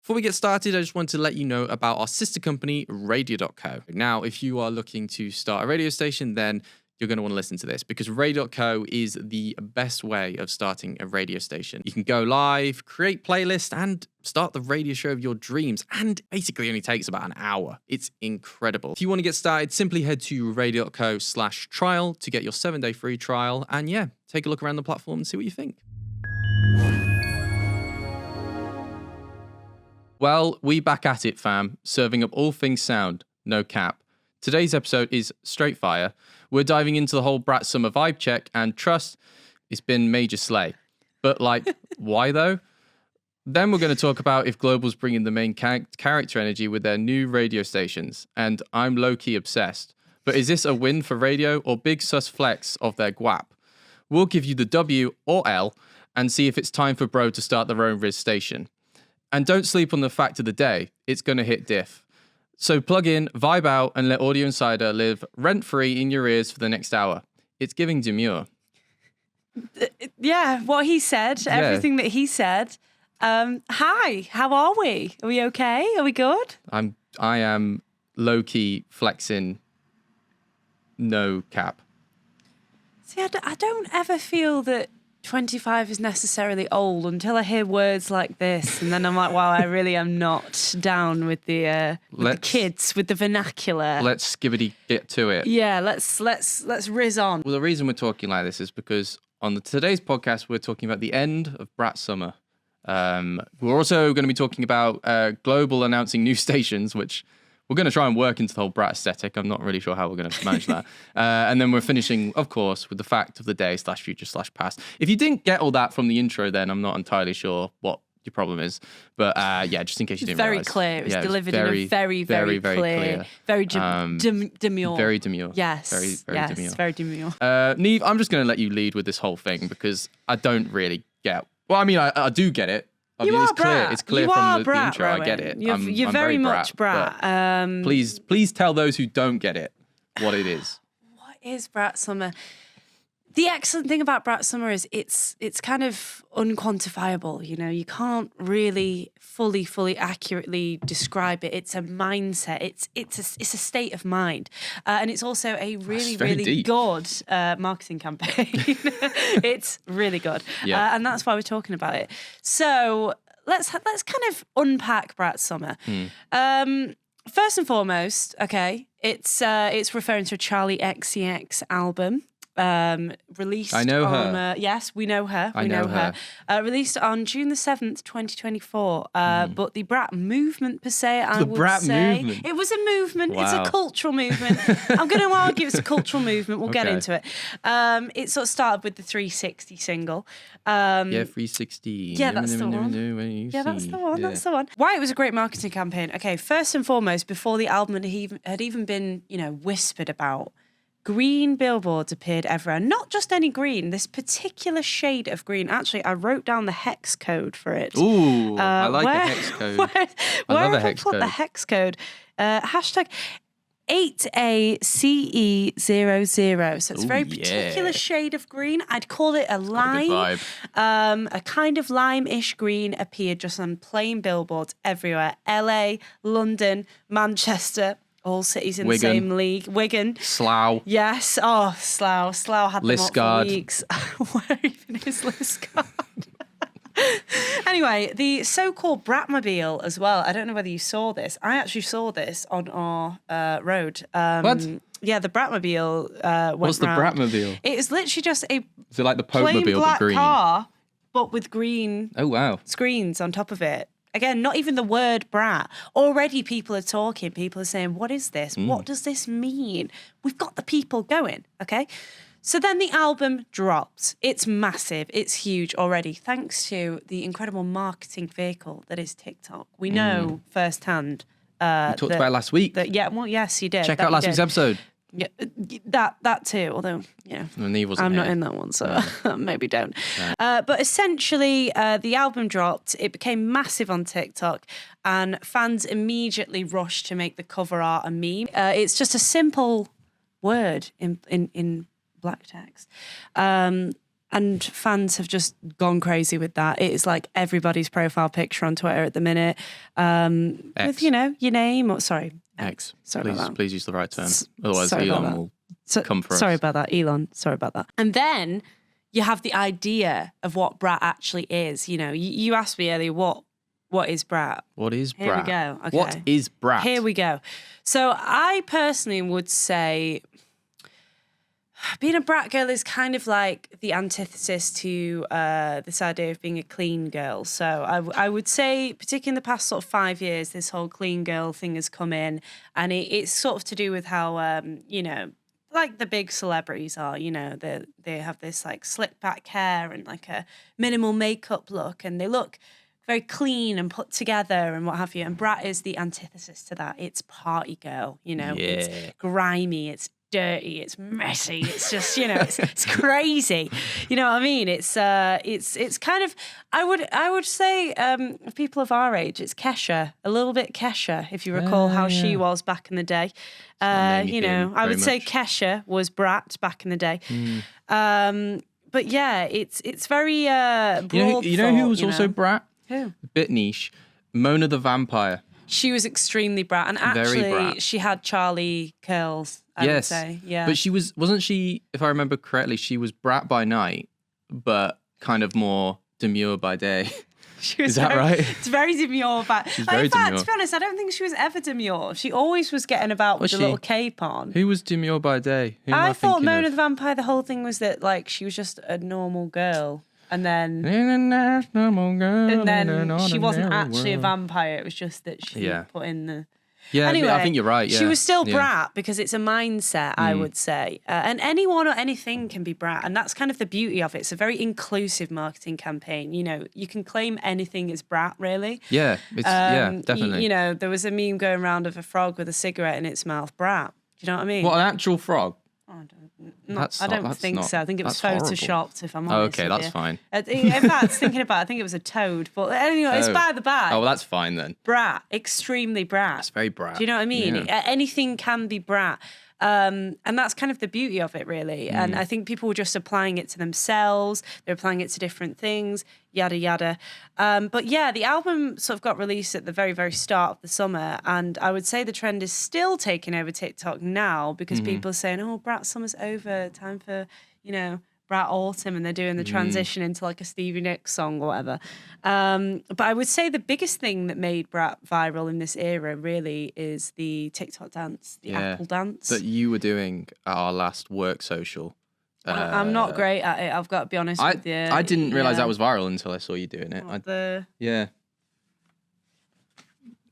Before we get started, I just want to let you know about our sister company, Radio.co. Now, if you are looking to start a radio station, then you're going to want to listen to this because Radio.co is the best way of starting a radio station. You can go live, create playlists, and start the radio show of your dreams, and basically only takes about an hour. It's incredible. If you want to get started, simply head to radio.co/trial to get your 7-day free trial, and yeah, take a look around the platform and see what you think. Well, we back at it, fam, serving up all things sound, no cap. Today's episode is straight fire. We're diving into the whole BRAT Summer vibe check, and trust, it's been major slay. But like, why though? Then we're going to talk about if Global's bringing the main character energy with their new radio stations, and I'm low-key obsessed. But is this a win for radio or big sus flex of their guap? We'll give you the W or L and see if it's time for Bro to start their own Riz station. And don't sleep on the fact of the day, it's going to hit diff. So plug in, vibe out, and let Audio Insider live rent-free in your ears for the next hour. It's giving demure. Yeah, what he said, everything that he said. Hi, how are we? Are we okay? Are we good? I am low-key flexing, no cap. See, I don't ever feel that 25 is necessarily old until I hear words like this, and then I'm like, wow, I really am not down with the kids, with the vernacular. Let's skibbity get to it. Yeah, let's riz on. Well, the reason we're talking like this is because on today's podcast we're talking about the end of BRAT Summer. We're also going to be talking about Global announcing new stations, which we're going to try and work into the whole BRAT aesthetic. I'm not really sure how we're going to manage that. And then we're finishing, of course, with the fact of the day /future/past. If you didn't get all that from the intro, then I'm not entirely sure what your problem is. But yeah, just in case you didn't realize. Very clear. It was delivered in a very clear. Very demure. Very demure. Yes. Very demure. Very demure. Neve, I'm just going to let you lead with this whole thing because I don't really get. Well, I mean, I do get it. I mean, it's clear. It's clear from the intro. Rowan. I get it. You're I'm very much Brat. Please tell those who don't get it what it is. What is BRAT Summer? The excellent thing about BRAT Summer is it's kind of unquantifiable. You know, you can't really fully accurately describe it. It's a mindset. It's a state of mind, and it's also a really deep. good marketing campaign. It's really good, and that's why we're talking about it. So let's kind of unpack BRAT Summer. First and foremost, okay, it's referring to a Charli XCX album. Released I know on, her. Yes, we know her. I know her. Released on June the 7th, 2024. But the BRAT movement per se, I would BRAT say. movement. It was a movement. Wow. It's a cultural movement. I'm going to argue it's a cultural movement. We'll get into it. It sort of started with the 360 single. 360. Yeah, that's the one. That's the one. Why it was a great marketing campaign. Okay, first and foremost, before the album had even been, whispered about, green billboards appeared everywhere. Not just any green, this particular shade of green. Actually, I wrote down the hex code for it. Ooh, I like the hex code. Where have I put the hex code? Hashtag 8ACE00. So it's a very particular shade of green. I'd call it a lime. A kind of lime-ish green appeared just on plain billboards everywhere. LA, London, Manchester, all cities in Wigan. the same league. Wigan. Slough. Yes. Oh, Slough. Slough had them up for weeks. Where even is Liscard? Anyway, the so-called Bratmobile as well. I don't know whether you saw this. I actually saw this on our road. What? Yeah, the Bratmobile went What's the round. Bratmobile? It was literally just a Is it like the plain Pope-mobile black but green? car, but with green Oh, wow. screens on top of it. Again, not even the word brat. Already people are talking. People are saying, what is this? What does this mean? We've got the people going, okay? So then the album dropped. It's massive. It's huge already, thanks to the incredible marketing vehicle that is TikTok. We know firsthand. We talked about it last week. Yes, you did. Check out last week's episode. Yeah, that too. Although, I'm not in that one, so maybe don't. But essentially, the album dropped. It became massive on TikTok, and fans immediately rushed to make the cover art a meme. It's just a simple word in black text. And fans have just gone crazy with that. It is like everybody's profile picture on Twitter at the minute. With, you know, your name or sorry. X. Sorry about that. Please use the right term. Otherwise sorry about Elon that. will come for us. Sorry about that, Elon. Sorry about that. And then you have the idea of what BRAT actually is. You know, you asked me earlier, what is BRAT? What is BRAT? Here we go. Okay. What is BRAT? Here we go. So I personally would say being a brat girl is kind of like the antithesis to this idea of being a clean girl. So I would say, particularly in the past sort of 5 years, this whole clean girl thing has come in, and it's sort of to do with how, you know, like the big celebrities are, you know, they have this like slick back hair and like a minimal makeup look, and they look very clean and put together and what have you. And BRAT is the antithesis to that. It's party girl, you know, It's grimy, it's dirty, it's messy, it's just, you know, it's crazy, you know what I mean? It's kind of, I would say people of our age, it's Kesha, a little bit Kesha, if you recall how she was back in the day. You know, I would say Kesha was BRAT back in the day. But yeah, it's very broad. You know who was also BRAT? Who? A bit niche. Mona the Vampire. She was extremely BRAT, and actually she had Charlie curls. I would say, yeah. But wasn't she? If I remember correctly, she was BRAT by night, but kind of more demure by day. Is that right? It's very demure. But She's very demure. to be honest, I don't think she was ever demure. She always was getting about with the little cape on. Who was demure by day? I thought Mona the Vampire, the whole thing was that like she was just a normal girl. And then she wasn't actually a vampire. It was just that she put in the... Yeah, anyway, I think you're right. Yeah. She was still BRAT because it's a mindset, I would say. And anyone or anything can be BRAT. And that's kind of the beauty of it. It's a very inclusive marketing campaign. You know, you can claim anything as BRAT, really. Yeah, definitely. You know, there was a meme going around of a frog with a cigarette in its mouth. BRAT. Do you know what I mean? What, an actual frog? I don't think so. I think it was photoshopped, if I'm honest. Okay, that's fine. In fact, thinking about it, I think it was a toad. But anyway, it's by the by. Oh, well, that's fine then. BRAT, extremely BRAT. It's very BRAT. Do you know what I mean? Yeah. Anything can be BRAT. And that's kind of the beauty of it, really. And I think people were just applying it to themselves. They're applying it to different things, yada, yada. But yeah, the album sort of got released at the very, very start of the summer. And I would say the trend is still taking over TikTok now because people are saying, oh, BRAT Summer's over, time for, you know, BRAT Autumn, and they're doing the transition into like a Stevie Nicks song or whatever. But I would say the biggest thing that made BRAT viral in this era really is the TikTok dance, the apple dance. That you were doing at our last work social. I'm not great at it, I've got to be honest with you. I didn't realise that was viral until I saw you doing it. Yeah.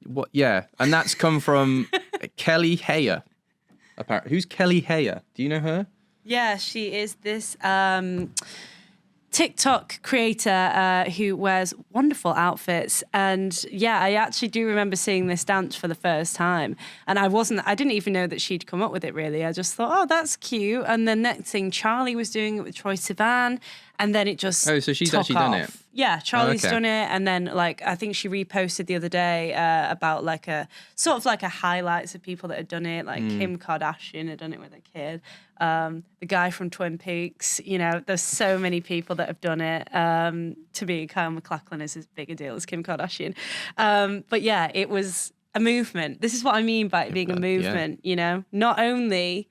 What? Yeah, and that's come from Kelly Hayer. Apparently, who's Kelly Hayer? Do you know her? Yeah, she is this TikTok creator who wears wonderful outfits. And yeah, I actually do remember seeing this dance for the first time. And I didn't even know that she'd come up with it, really. I just thought, oh, that's cute. And the next thing, Charli was doing it with Troye Sivan. And then it just so she's actually done it? Yeah, Charli's done it. And then, like, I think she reposted the other day about, like, a sort of like a highlights of people that had done it. Like, Kim Kardashian had done it with a kid. The guy from Twin Peaks. You know, there's so many people that have done it. To me, Kyle MacLachlan is as big a deal as Kim Kardashian. But yeah, it was a movement. This is what I mean by it being a movement, you know? Not only...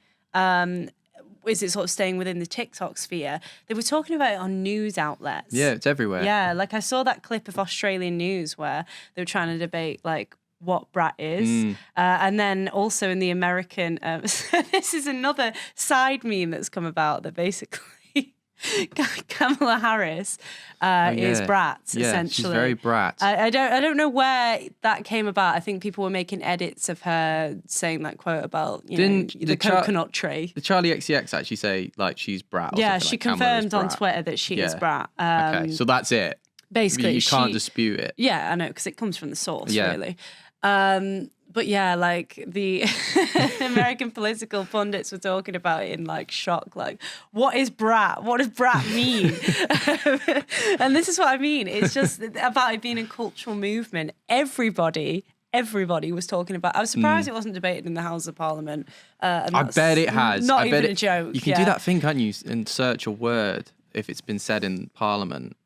is it sort of staying within the TikTok sphere? They were talking about it on news outlets. Yeah, it's everywhere. Yeah, like I saw that clip of Australian news where they were trying to debate like what BRAT is. And then also in the American, this is another side meme that's come about that basically Kamala Harris is BRAT, essentially. She's very BRAT. I don't know where that came about. I think people were making edits of her saying that quote about the coconut tree. Did Charli XCX actually say like she's BRAT? Or yeah, she like, confirmed on Twitter that she is BRAT. Okay, so that's it. Basically, you can't dispute it. Yeah, I know, because it comes from the source, really. But yeah, like the American political pundits were talking about it in like shock, like, what is BRAT? What does BRAT mean? And this is what I mean. It's just about it being a cultural movement. Everybody was talking about. I was surprised it wasn't debated in the House of Parliament. I bet it has. Not even a joke. You can do that thing, can't you? And search a word if it's been said in Parliament.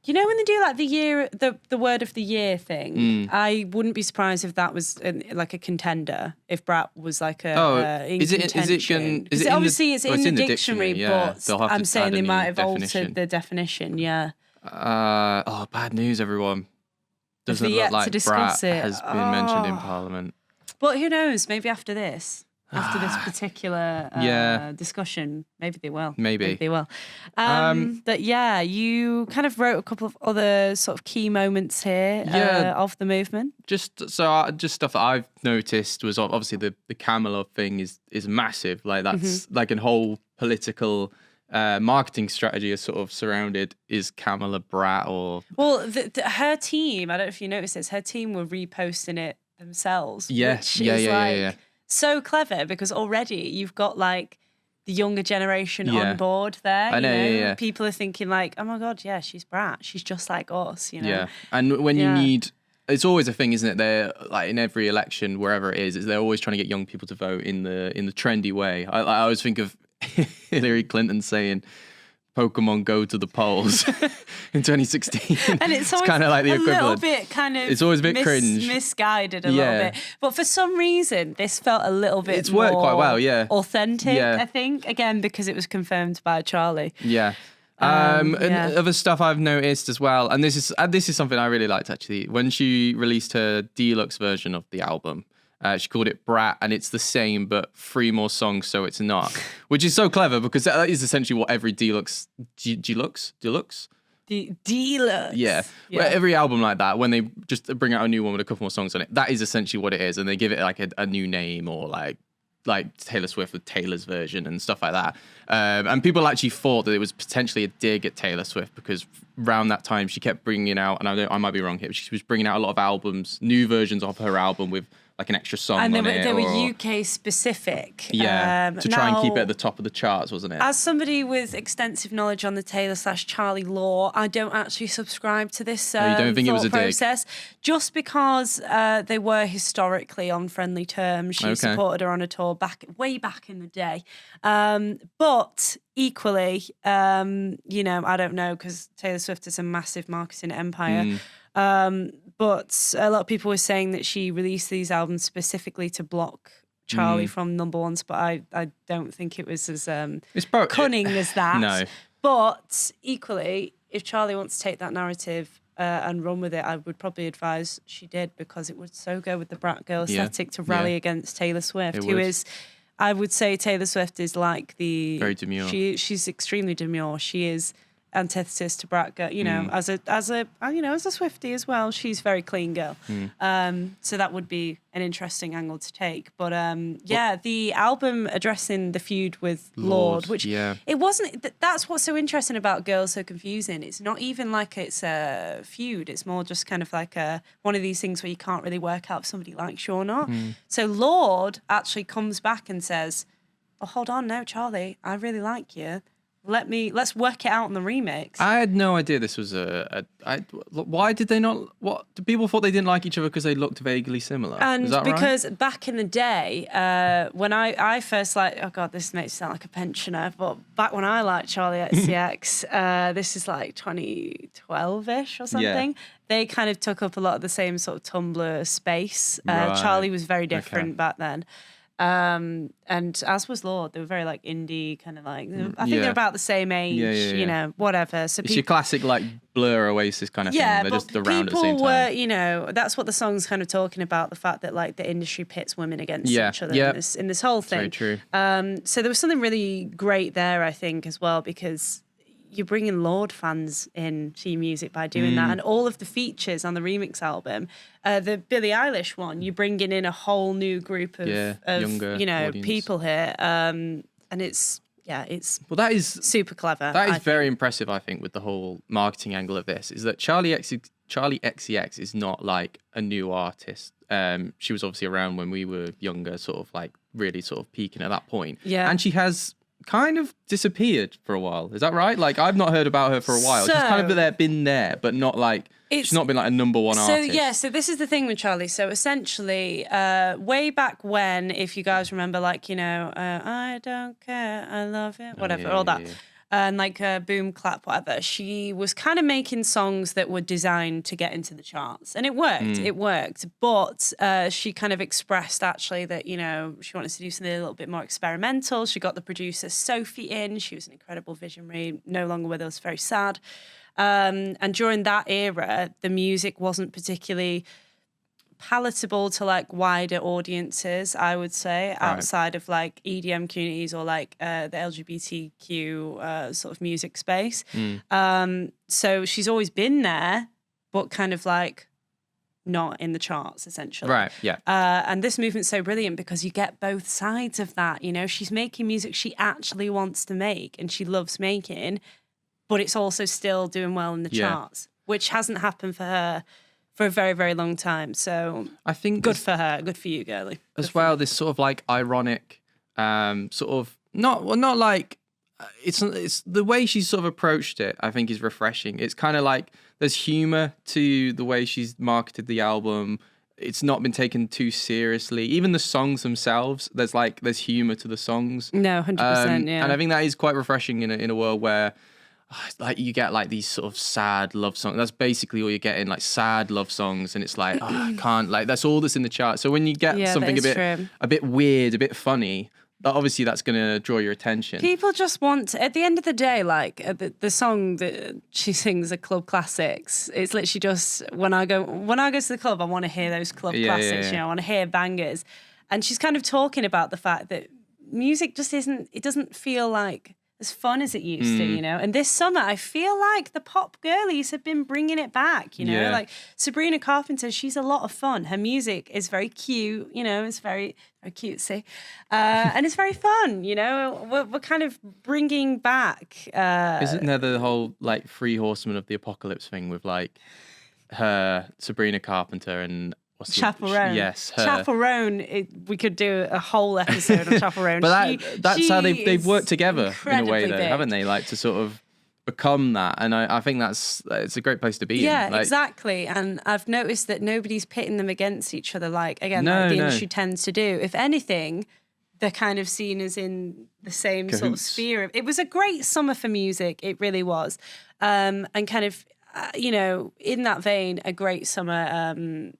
You know when they do like the word of the year thing, I wouldn't be surprised if that was like a contender. If Brat was like in contention. It's in the dictionary, yeah. but I'm saying they might have altered the definition. Yeah. Bad news, everyone. Doesn't look like Brat has been mentioned in Parliament. But who knows? Maybe after this particular discussion, maybe they will. Maybe they will. But yeah, you kind of wrote a couple of other sort of key moments here of the movement. Just stuff that I've noticed was obviously the Kamala thing is massive. Like that's like a whole political marketing strategy is sort of surrounded is Kamala Brat or... Well, her team, I don't know if you noticed this, her team were reposting it themselves. Yeah, which is so clever because already you've got like the younger generation on board there. I know, People are thinking like, oh my God, yeah, she's Brat. She's just like us, you know? Yeah, and when you need... It's always a thing, isn't it? They're like in every election, wherever it is they're always trying to get young people to vote in the trendy way. I always think of Hillary Clinton saying Pokemon go to the polls in 2016. And it's always kind of like the equivalent. A little bit kind of... It's always a bit cringe. Misguided a little bit. But for some reason, this felt a little bit It's worked quite well, authentic, I think. Again, because it was confirmed by Charli. Yeah. And other stuff I've noticed as well, and this is something I really liked actually. When she released her deluxe version of the album, she called it Brat, and it's the same but 3 more songs, so it's not, which is so clever because that is essentially what every deluxe. Yeah. Where every album like that, when they just bring out a new one with a couple more songs on it, that is essentially what it is, and they give it like a new name or like Taylor Swift with Taylor's version and stuff like that. And people actually thought that it was potentially a dig at Taylor Swift because around that time she kept bringing out, and I might be wrong here, but she was bringing out a lot of albums, new versions of her album with like an extra song on it. And they were UK specific. Yeah, to try and keep it at the top of the charts, wasn't it? As somebody with extensive knowledge on the Taylor/Charli lore, I don't actually subscribe to this you don't think it was a process. Just because they were historically on friendly terms. She supported her on a tour way back in the day. But equally, I don't know, because Taylor Swift is a massive marketing empire. But a lot of people were saying that she released these albums specifically to block Charli from number one spot. I don't think it was as cunning as that. No. But equally, if Charli wants to take that narrative and run with it, I would probably advise she did, because it would so go with the Brat Girl aesthetic to rally against Taylor Swift, who is... I would say Taylor Swift is like the... Very demure. She's extremely demure. She is... antithesis to Brat Girl, as a Swiftie as well. She's a very clean girl. So that would be an interesting angle to take. But the album addressing the feud with Lorde, which it wasn't. That's what's so interesting about Girls So Confusing. It's not even like it's a feud. It's more just kind of like one of these things where you can't really work out if somebody likes you or not. So Lorde actually comes back and says, "Oh, hold on, no, Charli, I really like you. Let's work it out on the remix." I had no idea this was why did they not? What do people thought they didn't like each other because they looked vaguely similar? And is that because back in the day, when I first oh God, this makes me sound like a pensioner, but back when I liked Charli XCX, this is like 2012-ish or something. They kind of took up a lot of the same sort of Tumblr space. Charli was very different back then. And as was Lorde, they were very like indie, kind of like, I think they're about the same age, whatever. So it's your classic like Blur Oasis kind of thing. They're just around at the same time. That's what the song's kind of talking about, the fact that like the industry pits women against each other in this whole thing. Very true. So there was something really great there, I think, as well, because you're bringing Lorde fans in to your music by doing that, and all of the features on the remix album, the Billie Eilish one, you're bringing in a whole new group of younger people here, and it's that is super clever. That is very impressive, I think, with the whole marketing angle of this, is that Charli XCX is not like a new artist. She was obviously around when we were younger, sort of like really sort of peaking at that point, and she has kind of disappeared for a while. Is that right? Like, I've not heard about her for a while. She's kind of been there, but not like, she's not been like a number one artist. So this is the thing with Charli. So essentially, way back when, if you guys remember, like, I don't care, I love it, whatever, all that. and like Boom Clap, whatever, she was kind of making songs that were designed to get into the charts. And it worked. But she kind of expressed actually that, you know, she wanted to do something a little bit more experimental. She got the producer Sophie in. She was an incredible visionary, no longer with us, very sad. And during that era, the music wasn't particularly palatable to like wider audiences, I would say, outside of like EDM communities or like the LGBTQ sort of music space. So she's always been there, but kind of like not in the charts, essentially. Right, yeah. And this movement's so brilliant because you get both sides of that. You know, she's making music she actually wants to make and she loves making, but it's also still doing well in the charts, which hasn't happened for her for a very, very long time. So I think good for her. Good for you, girlie. As well, this sort of like ironic, sort of not like it's the way she's sort of approached it. I think is refreshing. It's kind of like there's humor to the way she's marketed the album. It's not been taken too seriously. Even the songs themselves, there's humor to the songs. No, 100%. Yeah, and I think that is quite refreshing in a world where, like, you get like these sort of sad love songs. That's basically all you're getting, like sad love songs, and it's like, I can't, like, that's all that's in the chart. So when you get something a bit weird, a bit funny, obviously that's going to draw your attention. People just want at the end of the day, like the song that she sings, are club classics. It's literally just when I go to the club, I want to hear those club classics. You know, I want to hear bangers. And she's kind of talking about the fact that music just doesn't feel like as fun as it used to, you know. And this summer, I feel like the pop girlies have been bringing it back, you know. Like Sabrina Carpenter, she's a lot of fun. Her music is very cute, you know. It's very, very cutesy, and it's very fun, you know. We're kind of bringing back. Isn't there the whole like Three Horsemen of the Apocalypse thing with like her, Sabrina Carpenter, and Chaperone. Yes, her. Chaperone. We could do a whole episode on Chaperone. But that's how they've worked together in a way, though, haven't they? Like to sort of become that, and I think it's a great place to be. Yeah, in. Like, exactly. And I've noticed that nobody's pitting them against each other, like the industry tends to do. If anything, they're kind of seen as in the same sort of sphere. It was a great summer for music. It really was, and kind of you know, in that vein, a great summer.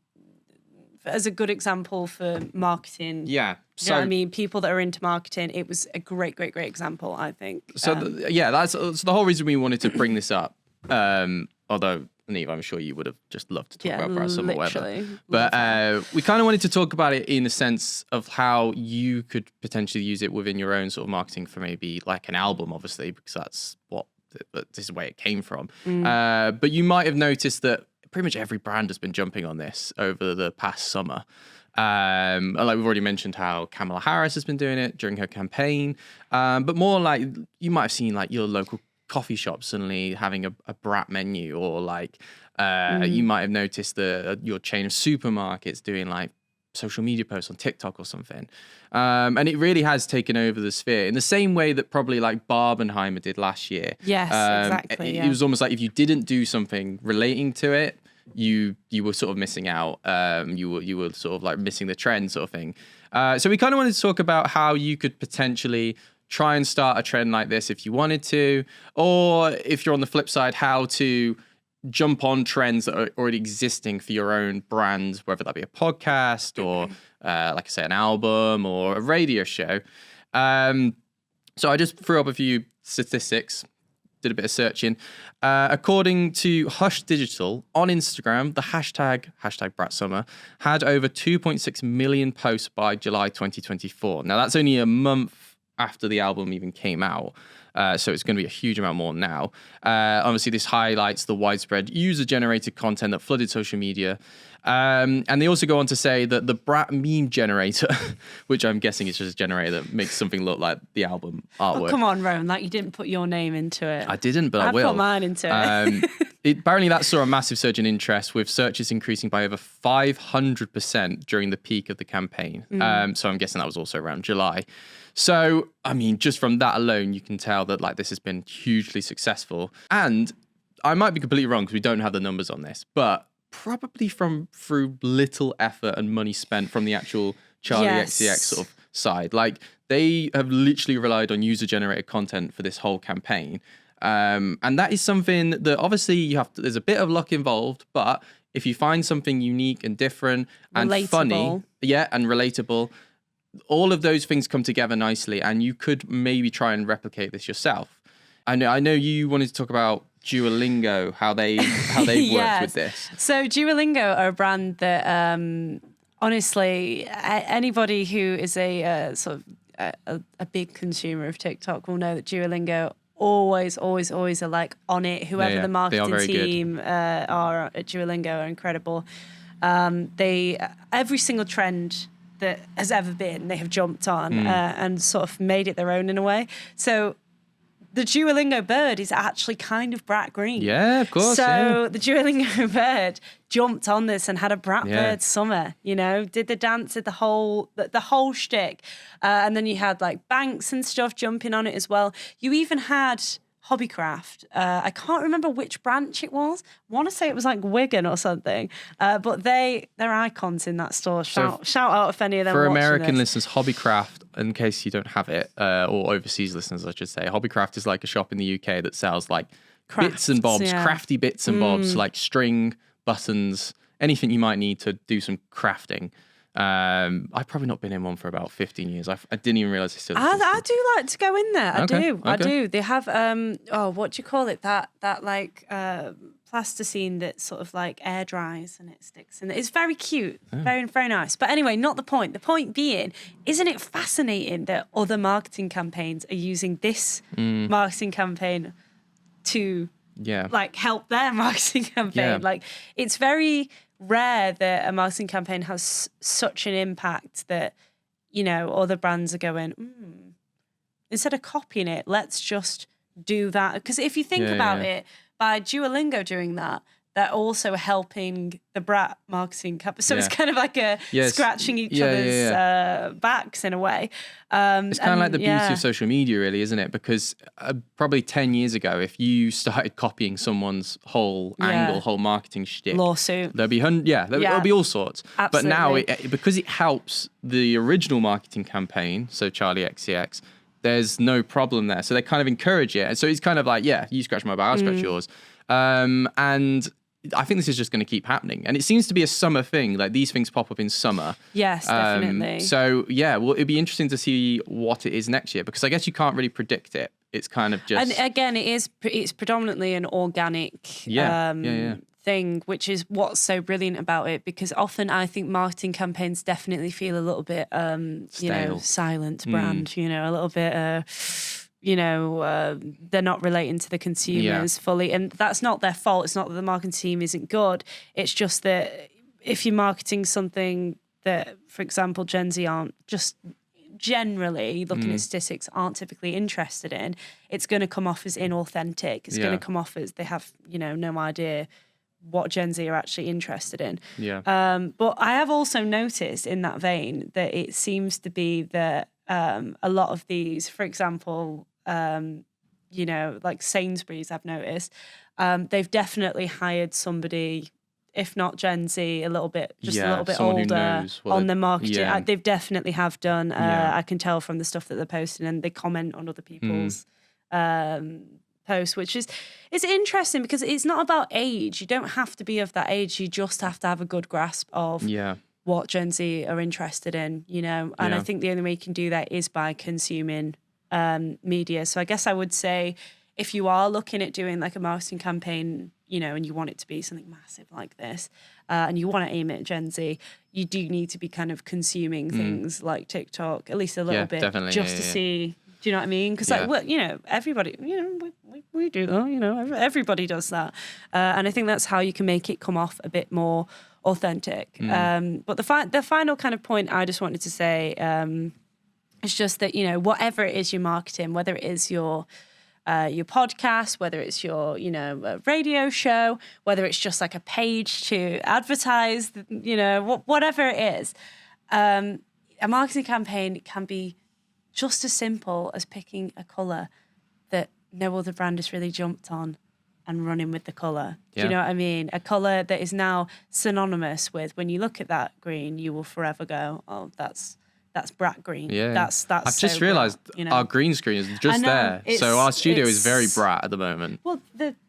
As a good example for marketing. Yeah. So, you know what I mean? People that are into marketing, it was a great example, I think. So, that's the whole reason we wanted to bring this up. Although, Neve, I'm sure you would have just loved to talk about BRAT Summer or whatever. But we kind of wanted to talk about it in the sense of how you could potentially use it within your own sort of marketing for maybe like an album, obviously, because that's this is where it came from. But you might have noticed that pretty much every brand has been jumping on this over the past summer. Like we've already mentioned how Kamala Harris has been doing it during her campaign. But more like you might have seen like your local coffee shop suddenly having a BRAT menu, or like you might have noticed your chain of supermarkets doing like social media posts on TikTok or something. And it really has taken over the sphere in the same way that probably like Barbenheimer did last year. Yes, exactly. It was almost like if you didn't do something relating to it, you were sort of missing out. You were sort of like missing the trend sort of thing. So we kind of wanted to talk about how you could potentially try and start a trend like this if you wanted to, or if you're on the flip side, how to jump on trends that are already existing for your own brand, whether that be a podcast or, like I say, an album or a radio show. So I just threw up a few statistics, did a bit of searching. According to Hush Digital on Instagram, the hashtag BRAT Summer had over 2.6 million posts by July 2024. Now that's only a month after the album even came out. So it's going to be a huge amount more now. Obviously, this highlights the widespread user-generated content that flooded social media. And they also go on to say that the BRAT meme generator, which I'm guessing is just a generator that makes something look like the album artwork. Oh, come on, Rowan, like you didn't put your name into it. I didn't, but I will. I put mine into it. Apparently that saw a massive surge in interest, with searches increasing by over 500% during the peak of the campaign. So I'm guessing that was also around July. So, I mean, just from that alone, you can tell that like this has been hugely successful. And I might be completely wrong because we don't have the numbers on this, but probably through little effort and money spent from the actual Charli XCX sort of side. Like, they have literally relied on user-generated content for this whole campaign. And that is something that obviously there's a bit of luck involved, but if you find something unique and different and funny, and relatable, all of those things come together nicely, and you could maybe try and replicate this yourself. I know you wanted to talk about Duolingo, how they worked with this. So Duolingo are a brand that honestly, anybody who is a a big consumer of TikTok will know that Duolingo always are like on it. Whoever the marketing team are at Duolingo are incredible. They every single trend that has ever been, they have jumped on and sort of made it their own in a way. So the Duolingo bird is actually kind of Brat green. Yeah, of course. So the Duolingo bird jumped on this and had a Brat bird summer, did the dance, did the whole shtick. And then you had like banks and stuff jumping on it as well. You even had Hobbycraft. I can't remember which branch it was. I want to say it was like Wigan or something. But they're icons in that store. Shout out if any of them for are watching American this. listeners, Hobbycraft, in case you don't have it, or overseas listeners, I should say, Hobbycraft is like a shop in the UK that sells like bits and bobs, crafty bits and bobs, like string, buttons, anything you might need to do some crafting. I've probably not been in one for about 15 years. I didn't even realize they still existed. I do like to go in there. I Okay. do. They have what do you call it? That like plasticine that sort of like air dries and it sticks, and it's very cute, very nice. But anyway, not the point. The point being, isn't it fascinating that other marketing campaigns are using this marketing campaign to like help their marketing campaign? Like, it's very rare that a marketing campaign has such an impact that other brands are going, instead of copying it, let's just do that. Because if you think about it, by Duolingo doing that, they're also helping the Brat marketing campaign. So it's kind of like scratching each other's backs in a way. It's kind of like the beauty of social media, really, isn't it? Because probably 10 years ago, if you started copying someone's whole angle, whole marketing shtick, lawsuit, there'll be there'll be all sorts. Absolutely. But now, because it helps the original marketing campaign, so Charli XCX, there's no problem there. So they kind of encourage it. And so it's kind of like, you scratch my back, I'll scratch yours. And I think this is just going to keep happening. And it seems to be a summer thing. Like, these things pop up in summer. Yes, definitely. So, well, it'd be interesting to see what it is next year, because I guess you can't really predict it. It's kind of just... And again, it's predominantly an organic thing, which is what's so brilliant about it, because often I think marketing campaigns definitely feel a little bit, silent brand, a little bit... they're not relating to the consumers fully. And that's not their fault. It's not that the marketing team isn't good. It's just that if you're marketing something that, for example, Gen Z aren't, just generally looking at statistics, aren't typically interested in, it's going to come off as inauthentic. It's going to come off as they have, no idea what Gen Z are actually interested in. But I have also noticed in that vein that it seems to be that a lot of these, for example, like Sainsbury's, I've noticed, they've definitely hired somebody, if not Gen Z, a little bit older on the marketing. They definitely have done. I can tell from the stuff that they're posting, and they comment on other people's posts, which is, it's interesting because it's not about age. You don't have to be of that age. You just have to have a good grasp of what Gen Z are interested in, and I think the only way you can do that is by consuming media. So I guess I would say, if you are looking at doing like a marketing campaign, and you want it to be something massive like this, and you want to aim it at Gen Z, you do need to be kind of consuming things like TikTok, at least a little bit, just to see. Do you know what I mean? Because everybody, we do that. Everybody does that, and I think that's how you can make it come off a bit more authentic. But the final kind of point I just wanted to say is just that, whatever it is you're marketing, whether it is your podcast, whether it's your radio show, whether it's just like a page to advertise, whatever it is, a marketing campaign can be just as simple as picking a colour that no other brand has really jumped on and running with the colour. Do you know what I mean? A colour that is now synonymous with, when you look at that green, you will forever go, oh, that's That's Brat green. Yeah. That's I've just so realised Brat, you know? our green screen is I just know, there. So our studio is very it's- Brat at the moment. Well,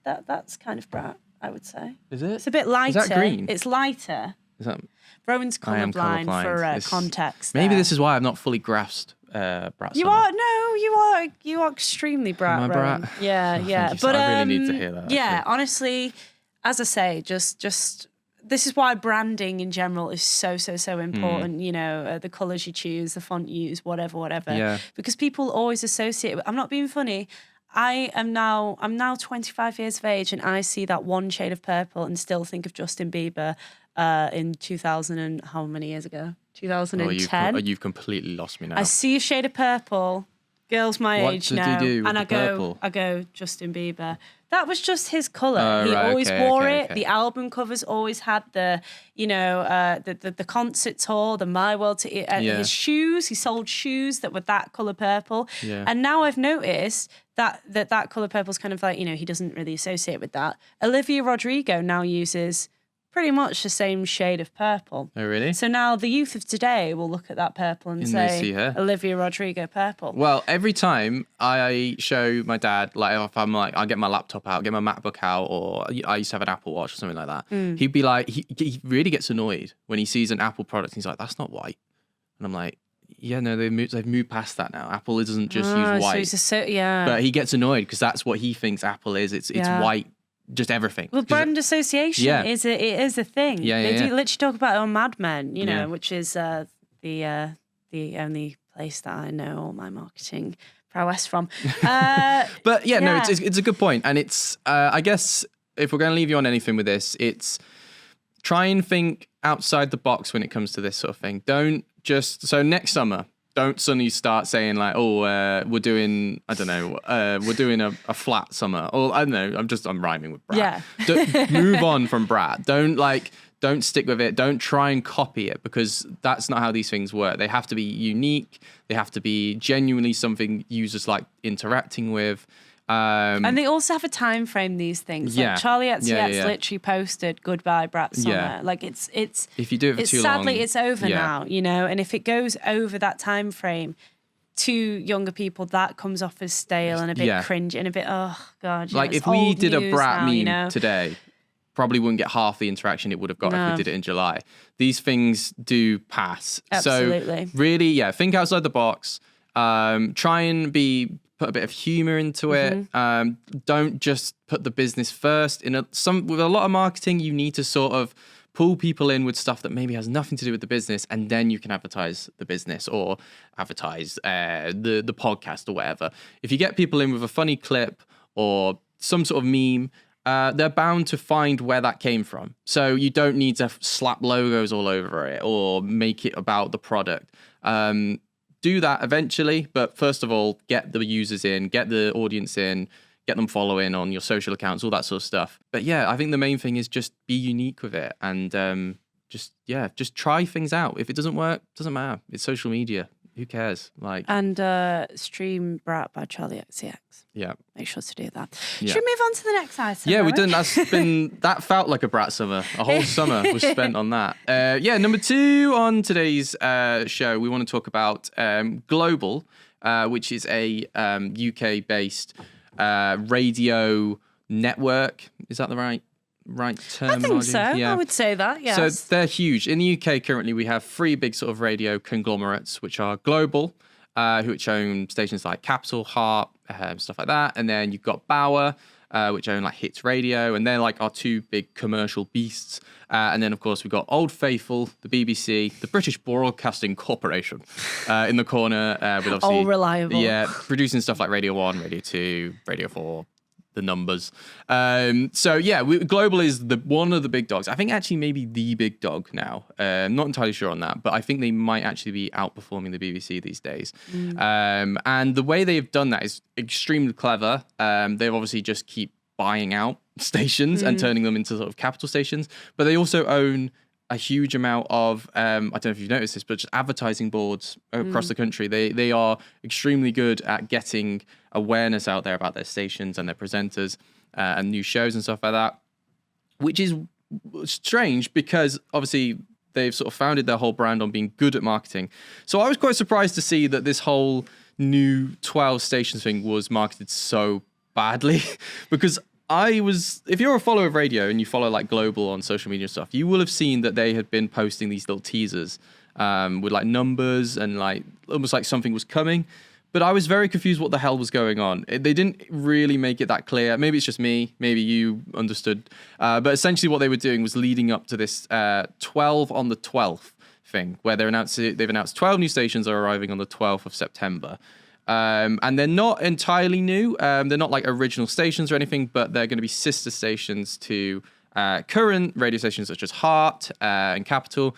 that's kind of Brat, I would say. Is it? It's a bit lighter. Is that green? It's lighter. Is that... Rowan's I am colourblind for colourblind. context. Maybe there. this is why I've not fully grasped Brat You Summer. are you are extremely Brat. Am I Rowan. Brat? Yeah, yeah. you, I really need to hear that, Yeah, actually. honestly, as I say, just this is why branding in general is so important. You know, the colours you choose, the font you use, whatever. Yeah. Because people always associate it with, I'm not being funny. I'm now 25 years of age, and I see that one shade of purple and still think of Justin Bieber in 2000 and how many years ago? 2010. You've completely lost me now. I see a shade of purple, girls my What age did he now, do with and the I go, purple? Justin Bieber. That was just his colour. Oh, He right, always okay, wore okay, it. okay. The album covers always had the, you know, the concert tour, the My World. Yeah. His shoes, he sold shoes that were that colour purple. Yeah. And now I've noticed that colour purple's kind of like, you know, he doesn't really associate with that. Olivia Rodrigo now uses pretty much the same shade of purple. Oh, really? So now the youth of today will look at that purple and And they see say her. Olivia Rodrigo purple. Well, every time I show my dad, like if I'm like, I'll get my laptop out, get my MacBook out, or I used to have an Apple Watch or something like that. He'd be like, he really gets annoyed when he sees an Apple product and he's like, that's not white. And I'm like, yeah, no, they've moved past that now. Apple doesn't just use white. Yeah. But he gets annoyed because that's what he thinks Apple is. It's Yeah. white, just everything. Well, 'Cause brand association Yeah. is a thing. Yeah, They yeah, do yeah. literally talk about it on Mad Men, you know, Yeah. which is the only place that I know all my marketing prowess from. But yeah, no, Yeah. it's a good point. And it's, I guess, if we're going to leave you on anything with this, it's try and think outside the box when it comes to this sort of thing. Don't just, so next summer, don't suddenly start saying like, oh, we're doing, I don't know, we're doing a flat summer. Or I don't know, I'm rhyming with Brat. Yeah. Move on from Brat. Don't stick with it. Don't try and copy it because that's not how these things work. They have to be unique. They have to be genuinely something users like interacting with. And they also have a time frame, these things. Yeah. Like Charli XCX Yeah. literally posted goodbye Brat Summer. Yeah. Like it's If you do it for too long, sadly it's over yeah. now, you know, and if it goes over that time frame to younger people, that comes off as stale and a bit Yeah. cringe and a bit, oh God. You like know, if it's we old did a news Brat now, meme you know? today, probably wouldn't get half the interaction it would have got if No. we did it in July. These things do pass. Absolutely. So really, yeah, think outside the box. Try and put a bit of humor into it. Don't just put the business first. With a lot of marketing, you need to sort of pull people in with stuff that maybe has nothing to do with the business, and then you can advertise the business or advertise the podcast or whatever. If you get people in with a funny clip or some sort of meme, they're bound to find where that came from. So you don't need to slap logos all over it or make it about the product. Do that eventually, but first of all, get the users in, get the audience in, get them following on your social accounts, all that sort of stuff. But yeah, I think the main thing is just be unique with it and just try things out. If it doesn't work, doesn't matter. It's social media. Who cares? And stream Brat by Charli XCX. Yeah. Make sure to do that. Yeah. Should we move on to the next item? Yeah, we Rowan? didn't. That felt like a Brat summer. A whole summer was spent on that. Number 2 on today's show, we want to talk about Global, which is a UK-based radio network. Is that the right terminology? I think so. Yeah. I would say that, yes. So they're huge. In the UK currently, we have 3 big sort of radio conglomerates, which are Global, which own stations like Capital, Heart, stuff like that. And then you've got Bauer, which own like Hits Radio, and they're like our 2 big commercial beasts. And then, of course, we've got Old Faithful, the BBC, the British Broadcasting Corporation in the corner with obviously... All reliable. Yeah, producing stuff like Radio 1, Radio 2, Radio 4, the numbers. Global is one of the big dogs. I think actually maybe the big dog now. I'm not entirely sure on that, but I think they might actually be outperforming the BBC these days. And the way they've done that is extremely clever. They've obviously just keep buying out stations and turning them into sort of capital stations, but they also own a huge amount of, I don't know if you've noticed this, but just advertising boards across the country. They are extremely good at getting awareness out there about their stations and their presenters and new shows and stuff like that, which is strange because obviously They've sort of founded their whole brand on being good at marketing. So I was quite surprised to see that this whole new 12 stations thing was marketed so badly because if you're a follower of radio and you follow like Global on social media and stuff, you will have seen that they had been posting these little teasers with like numbers and like almost like something was coming. But I was very confused what the hell was going on. They didn't really make it that clear. Maybe it's just me. Maybe you understood. But essentially what they were doing was leading up to this 12 on the 12th thing, where they've announced 12 new stations are arriving on the 12th of September. And they're not entirely new. They're not like original stations or anything, but they're going to be sister stations to current radio stations such as Heart and Capital.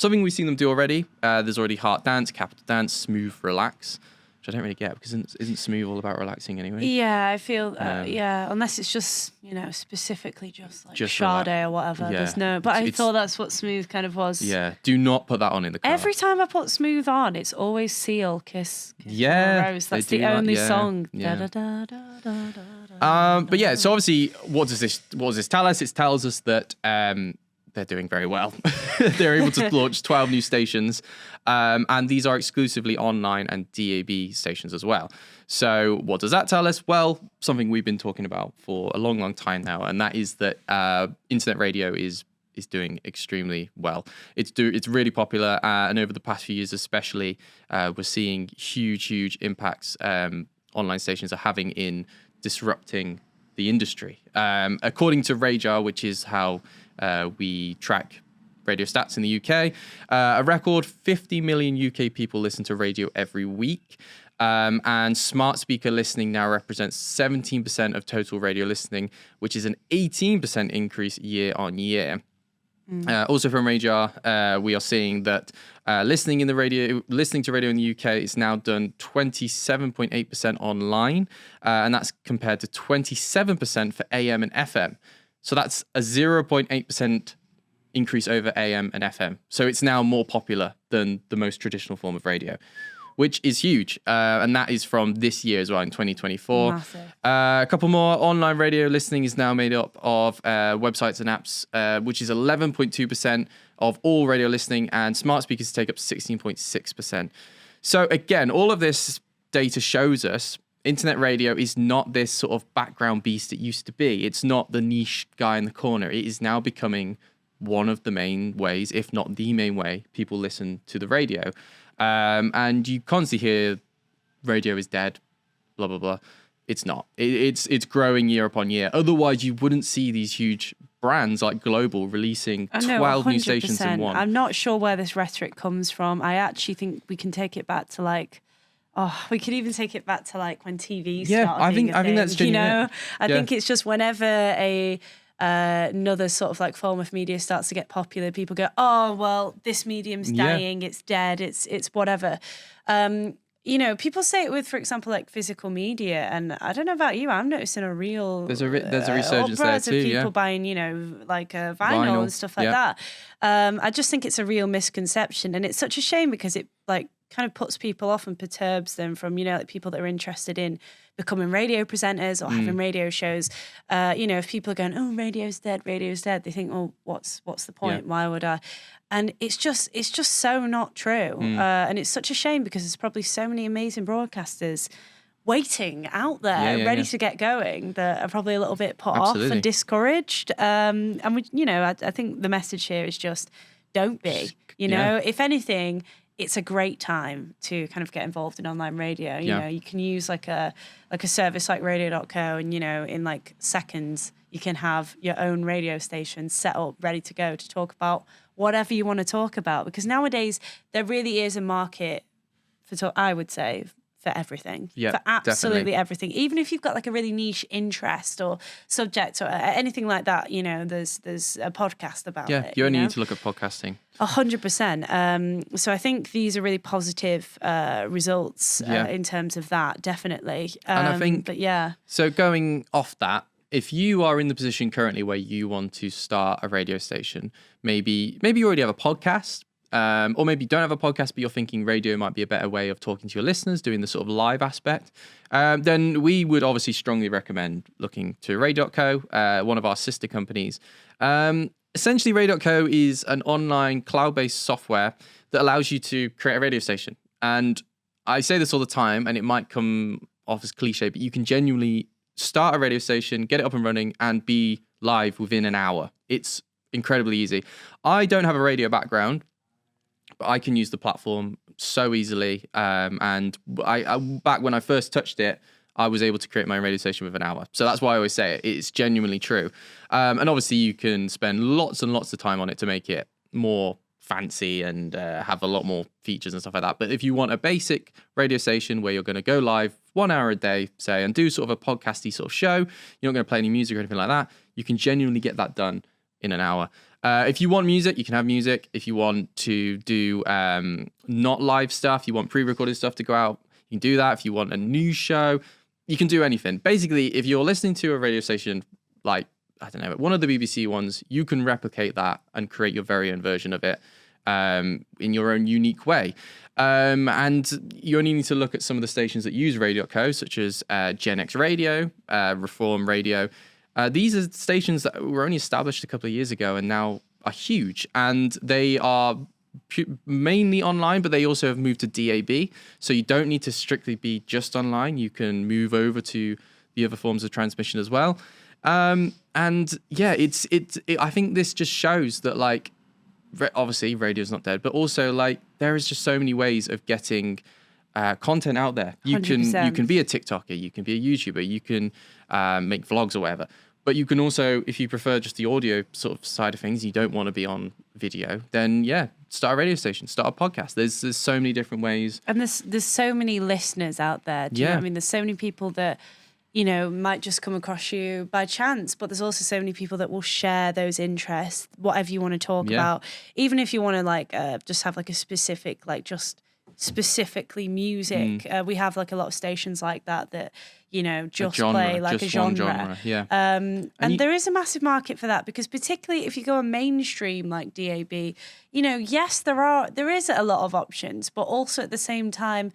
Something we've seen them do already. There's already Heart Dance, Capital Dance, Smooth Relax, which I don't really get because isn't Smooth all about relaxing anyway? Yeah, I feel, unless it's just, specifically just like Sade or whatever. Yeah. There's no, but I thought that's what Smooth kind of was. Yeah, do not put that on in the car. Every time I put Smooth on, it's always Seal, Kiss yeah, Rose. That's the only song. Yeah. But yeah, so obviously, what does this tell us? It tells us that they're doing very well. They're able to launch 12 new stations, and these are exclusively online and DAB stations as well. So what does that tell us? Well, something we've been talking about for a long, long time now, and that is that internet radio is doing extremely well. It's really popular, and over the past few years especially, we're seeing huge impacts online stations are having in disrupting the industry. According to Radar, which is how we track radio stats in the UK, a record 50 million UK people listen to radio every week. And smart speaker listening now represents 17% of total radio listening, which is an 18% increase year on year. Also from Radar, we are seeing that listening to radio in the UK is now done 27.8% online, and that's compared to 27% for AM and FM. So that's a 0.8% increase over AM and FM. So it's now more popular than the most traditional form of radio, which is huge. And that is from this year as well, in 2024. Massive. A couple more. Online radio listening is now made up of websites and apps, which is 11.2% of all radio listening, and smart speakers take up 16.6%. So again, all of this data shows us internet radio is not this sort of background beast it used to be. It's not the niche guy in the corner. It is now becoming one of the main ways, if not the main way, people listen to the radio. And you constantly hear radio is dead, blah, blah, blah. It's not. It's growing year upon year. Otherwise, you wouldn't see these huge brands like Global releasing 12 new stations in one. I'm not sure where this rhetoric comes from. I actually think we can take it back to we could even take it back to like when TV started being a thing. I think that's genuine. I think it's just whenever another sort of like form of media starts to get popular, people go, oh, well, this medium's dying, it's dead, it's whatever. People say it with, for example, like physical media, and I don't know about you, I'm noticing a real there's a resurgence there too. People buying, like vinyl and stuff like that. I just think it's a real misconception, and it's such a shame because it like kind of puts people off and perturbs them from, like people that are interested in becoming radio presenters or having radio shows. If people are going, oh, radio's dead, they think, oh, what's the point? Why would I? And it's just so not true. And it's such a shame because there's probably so many amazing broadcasters waiting out there, ready to get going, that are probably a little bit put off and discouraged. And I think the message here is just don't be. If anything, it's a great time to kind of get involved in online radio. You can use like a service like radio.co, and in like seconds you can have your own radio station set up, ready to go to talk about whatever you want to talk about. Because nowadays there really is a market I would say, for everything, for absolutely everything. Even if you've got like a really niche interest or subject or anything like that, there's a podcast about it. Yeah, you only need to look at podcasting. 100%. So I think these are really positive results in terms of that, definitely. And I think, but so going off that, if you are in the position currently where you want to start a radio station, maybe you already have a podcast, or maybe you don't have a podcast, but you're thinking radio might be a better way of talking to your listeners, doing the sort of live aspect, then we would obviously strongly recommend looking to Radio.co, one of our sister companies. Essentially, Radio.co is an online cloud-based software that allows you to create a radio station. And I say this all the time, and it might come off as cliche, but you can genuinely start a radio station, get it up and running, and be live within an hour. It's incredibly easy. I don't have a radio background, but I can use the platform so easily. And I back when I first touched it, I was able to create my radio station within an hour. So that's why I always say it. It's genuinely true. And obviously you can spend lots and lots of time on it to make it more fancy and have a lot more features and stuff like that. But if you want a basic radio station where you're going to go live 1 hour a day, say, and do sort of a podcasty sort of show, you're not going to play any music or anything like that, you can genuinely get that done in an hour. If you want music, you can have music. If you want to do not live stuff, you want pre-recorded stuff to go out, you can do that. If you want a news show, you can do anything. Basically, if you're listening to a radio station like, I don't know, one of the BBC ones, you can replicate that and create your very own version of it in your own unique way. And you only need to look at some of the stations that use Radio.co, such as Gen X Radio, Reform Radio. These are stations that were only established a couple of years ago and now are huge. And they are mainly online, but they also have moved to DAB. So you don't need to strictly be just online. You can move over to the other forms of transmission as well. And yeah, I think this just shows that, like, obviously radio's not dead, but also, like, there is just so many ways of getting content out there. You 100%. can be a TikToker, you can be a YouTuber, you can make vlogs or whatever. But you can also, if you prefer just the audio sort of side of things, you don't want to be on video, then yeah, start a radio station, start a podcast. There's so many different ways. And there's so many listeners out there. Do you know what I mean? There's so many people that, you know, might just come across you by chance, but there's also so many people that will share those interests, whatever you want to talk about. Even if you want to, like, just have like a specific, like, just specifically music. We have like a lot of stations like that, you know, just play like just a genre. One genre. And there is a massive market for that, because particularly if you go on mainstream like DAB, you know, yes, there is a lot of options, but also at the same time,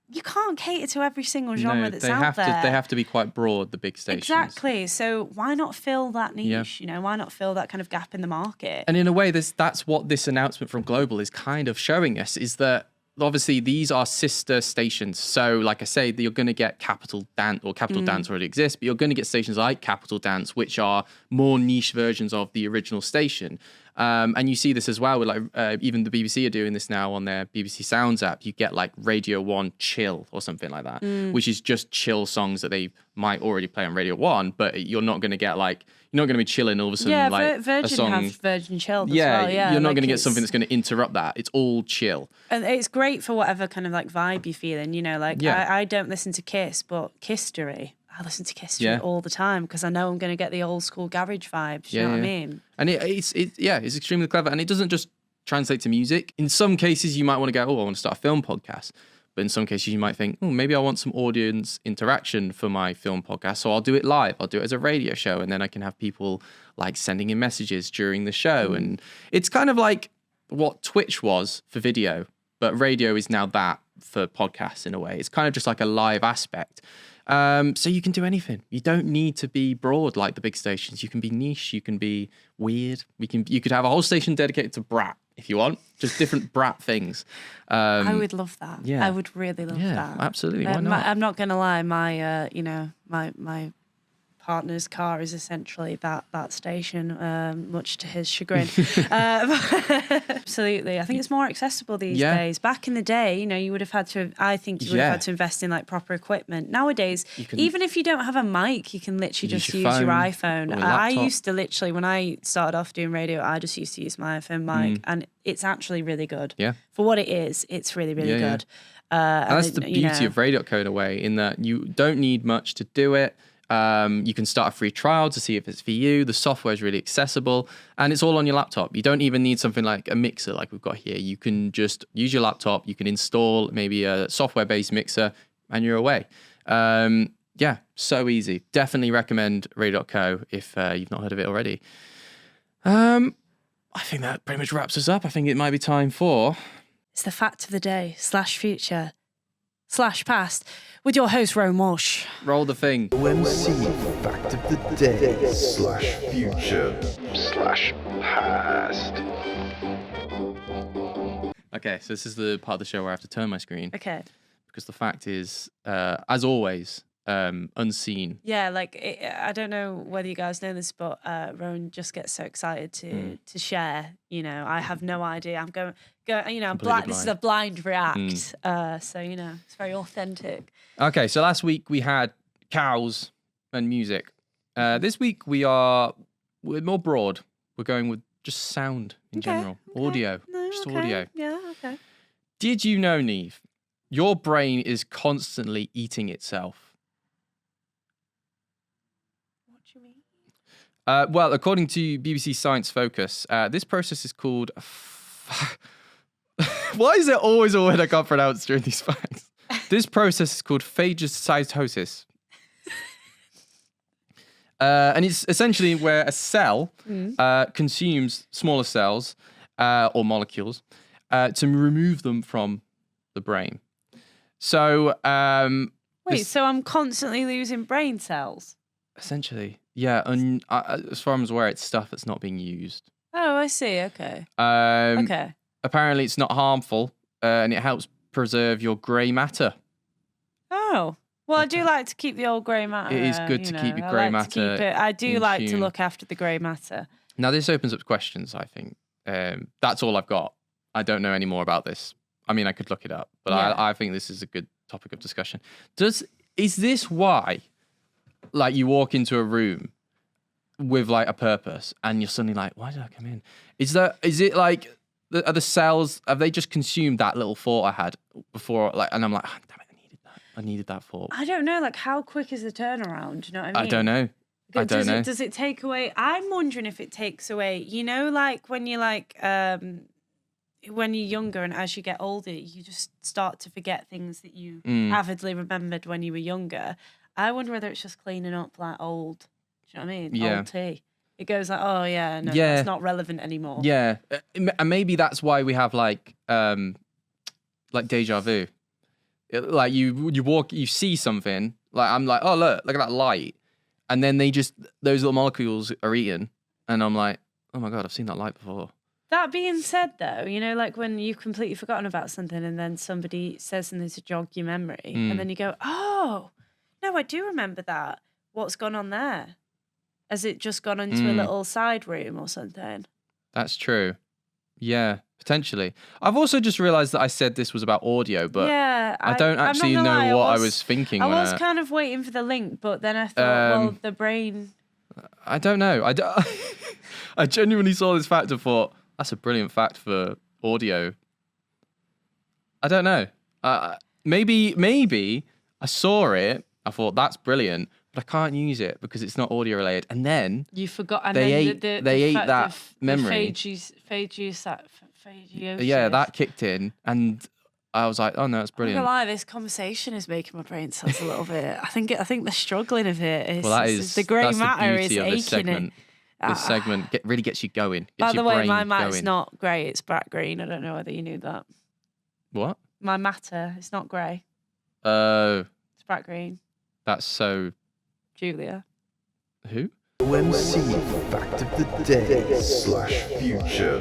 you can't cater to every single genre that's out there. They have to be quite broad, the big stations. Exactly. So why not fill that niche? Yeah. You know, why not fill that kind of gap in the market? And in a way, that's what this announcement from Global is kind of showing us, is that obviously these are sister stations. So like I say, you're going to get Capital Dance, or Capital Dance already exists, but you're going to get stations like Capital Dance, which are more niche versions of the original station. And you see this as well with, like, even the BBC are doing this now on their BBC Sounds app. You get like Radio 1 Chill or something like that, which is just chill songs that they might already play on Radio 1, but you're not going to get, like, you're not going to be chilling all of a sudden, like Virgin a song. have Virgin Chill as well. Yeah, you're not going to get something that's going to interrupt that. It's all chill. And it's great for whatever kind of like vibe you're feeling, you know, like I don't listen to Kiss, but Kisstory. I listen to Kisstory all the time because I know I'm going to get the old school garage vibes. You know what I mean? And it's extremely clever. And it doesn't just translate to music. In some cases, you might want to go, I want to start a film podcast. But in some cases, you might think, maybe I want some audience interaction for my film podcast. So I'll do it live. I'll do it as a radio show. And then I can have people, like, sending in messages during the show. And it's kind of like what Twitch was for video, but radio is now that for podcasts in a way. It's kind of just like a live aspect. So you can do anything. You don't need to be broad like the big stations. You can be niche. You can be weird. You could have a whole station dedicated to Brat if you want, just different Brat things. I would love that. I would really love that. Yeah, absolutely. Why not? I'm not gonna lie. My my partner's car is essentially that station, much to his chagrin. Absolutely. I think it's more accessible these days. Back in the day, you know, you would have had to, I think you would have had to invest in like proper equipment. Nowadays, even if you don't have a mic, you can literally just use your iPhone. I used to literally, when I started off doing radio, I just used to use my iPhone mic, and it's actually really good. Yeah. For what it is, it's really, really good. And that's the beauty of Radio.co in a way, in that you don't need much to do it. You can start a free trial to see if it's for you. The software is really accessible and it's all on your laptop. You don't even need something like a mixer like we've got here. You can just use your laptop. You can install maybe a software-based mixer and you're away. So easy. Definitely recommend Radio.co if you've not heard of it already. I think that pretty much wraps us up. I think it might be time for... It's the fact of the day /future /past with your host, Rowan Walsh. Roll the thing. OMC Fact of the Day /future/past. Okay, so this is the part of the show where I have to turn my screen. Okay. Because the fact is, as always, unseen. Yeah, like I don't know whether you guys know this, but Rowan just gets so excited to share. You know, I have no idea. I'm going. You know, I'm blind. This is a blind react. So you know, it's very authentic. Okay, so last week we had cows and music. This week we're more broad. We're going with just sound in general, audio, audio. Yeah, okay. Did you know, Neve, your brain is constantly eating itself? What do you mean? Well, according to BBC Science Focus, this process is called... Why is there always a word I can't pronounce during these facts? This process is called phagocytosis. And it's essentially where a cell consumes smaller cells or molecules to remove them from the brain. So... Wait, so I'm constantly losing brain cells? Essentially, yeah. And as far as I'm aware, it's stuff that's not being used. Oh, I see. Okay. Okay. Apparently, it's not harmful, and it helps preserve your grey matter. Oh. Well, I do like to keep the old grey matter. It is good to keep your grey matter. I do like to look after the grey matter. Now, this opens up questions, I think. That's all I've got. I don't know any more about this. I mean, I could look it up, but I think this is a good topic of discussion. Is this why, like, you walk into a room with, like, a purpose and you're suddenly like, why did I come in? Is it like, are the cells, have they just consumed that little thought I had before? Like, and I'm like, oh, damn it, I needed that thought. I don't know, like, how quick is the turnaround? Do you know what I mean? I don't know. Does it take away? I'm wondering if it takes away, you know, like when you're like, when you're younger and as you get older, you just start to forget things that you avidly remembered when you were younger. I wonder whether it's just cleaning up like old, do you know what I mean? Yeah. Old tea. It goes like, oh yeah, no, it's not relevant anymore. Yeah, and maybe that's why we have like deja vu. Like you walk, you see something, like I'm like, oh look at that light, and then those little molecules are eaten, and I'm like, oh my god, I've seen that light before. That being said, though, you know, like when you've completely forgotten about something and then somebody says something to jog your memory, and then you go, oh, no, I do remember that. What's gone on there? Has it just gone into a little side room or something? That's true. Yeah, potentially. I've also just realised that I said this was about audio, but I don't actually know what I was thinking. I was kind of waiting for the link, but then I thought, well, the brain... I don't know. I genuinely saw this fact and thought, that's a brilliant fact for audio. I don't know. Maybe I saw it. I thought that's brilliant, but I can't use it because it's not audio related. And then you forgot. And they then ate that memory. Yeah, that kicked in, and I was like, oh no, it's brilliant. I'm not gonna lie, this conversation is making my brain cells a little bit. I think they're struggling a bit. Well, the grey matter is aching it. This segment really gets you going. By the way, my matter's not grey, it's BRAT green. I don't know whether you knew that. What? My matter, it's not grey. Oh. It's BRAT green. That's so... Julia. Who? OMC Fact of the Day /future/past.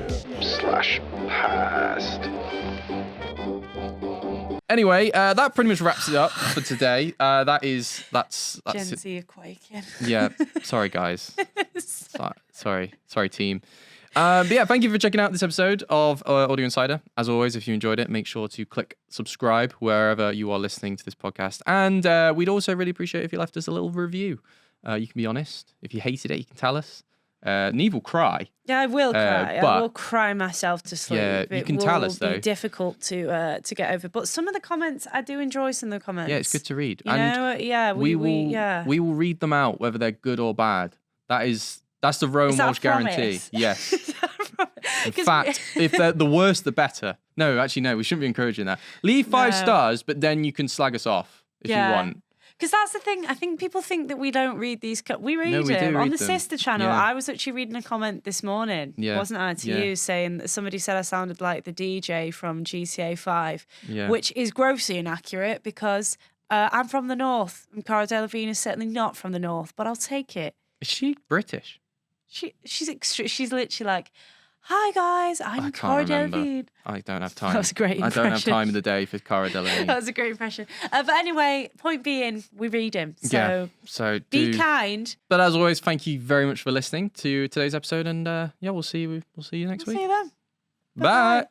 Anyway, that pretty much wraps it up for today. That's Gen it. Z are quaking. Yeah, sorry guys. Sorry team. But yeah, thank you for checking out this episode of Audio Insider. As always, if you enjoyed it, make sure to click subscribe wherever you are listening to this podcast. And we'd also really appreciate if you left us a little review. You can be honest. If you hated it, you can tell us. Neve will cry. Yeah, I will cry. I will cry myself to sleep. Yeah, you can tell us though. It will be difficult to get over. But some of the comments, I do enjoy some of the comments. Yeah, it's good to read. You know, yeah, we will read them out, whether they're good or bad. That's the Rowan Walsh guarantee. Yes. In fact, if they're the worse, the better. No, actually, no, we shouldn't be encouraging that. Leave 5 stars, but then you can slag us off if you want. Because that's the thing. I think people think that we don't read these. We read No, we do them on read the them. sister channel. Yeah. I was actually reading a comment this morning, wasn't I, to you, saying that somebody said I sounded like the DJ from GTA 5, which is grossly inaccurate because I'm from the north, and Cara Delevingne is certainly not from the north, but I'll take it. Is she British? She's literally like, "Hi guys, I'm Cara Delevingne." I don't have time. That was a great impression. I don't have time in the day for Cara Delevingne. That was a great impression. But anyway, point being, we read him. So be kind. But as always, thank you very much for listening to today's episode, and we'll see you next week. See you then. Bye. Bye-bye.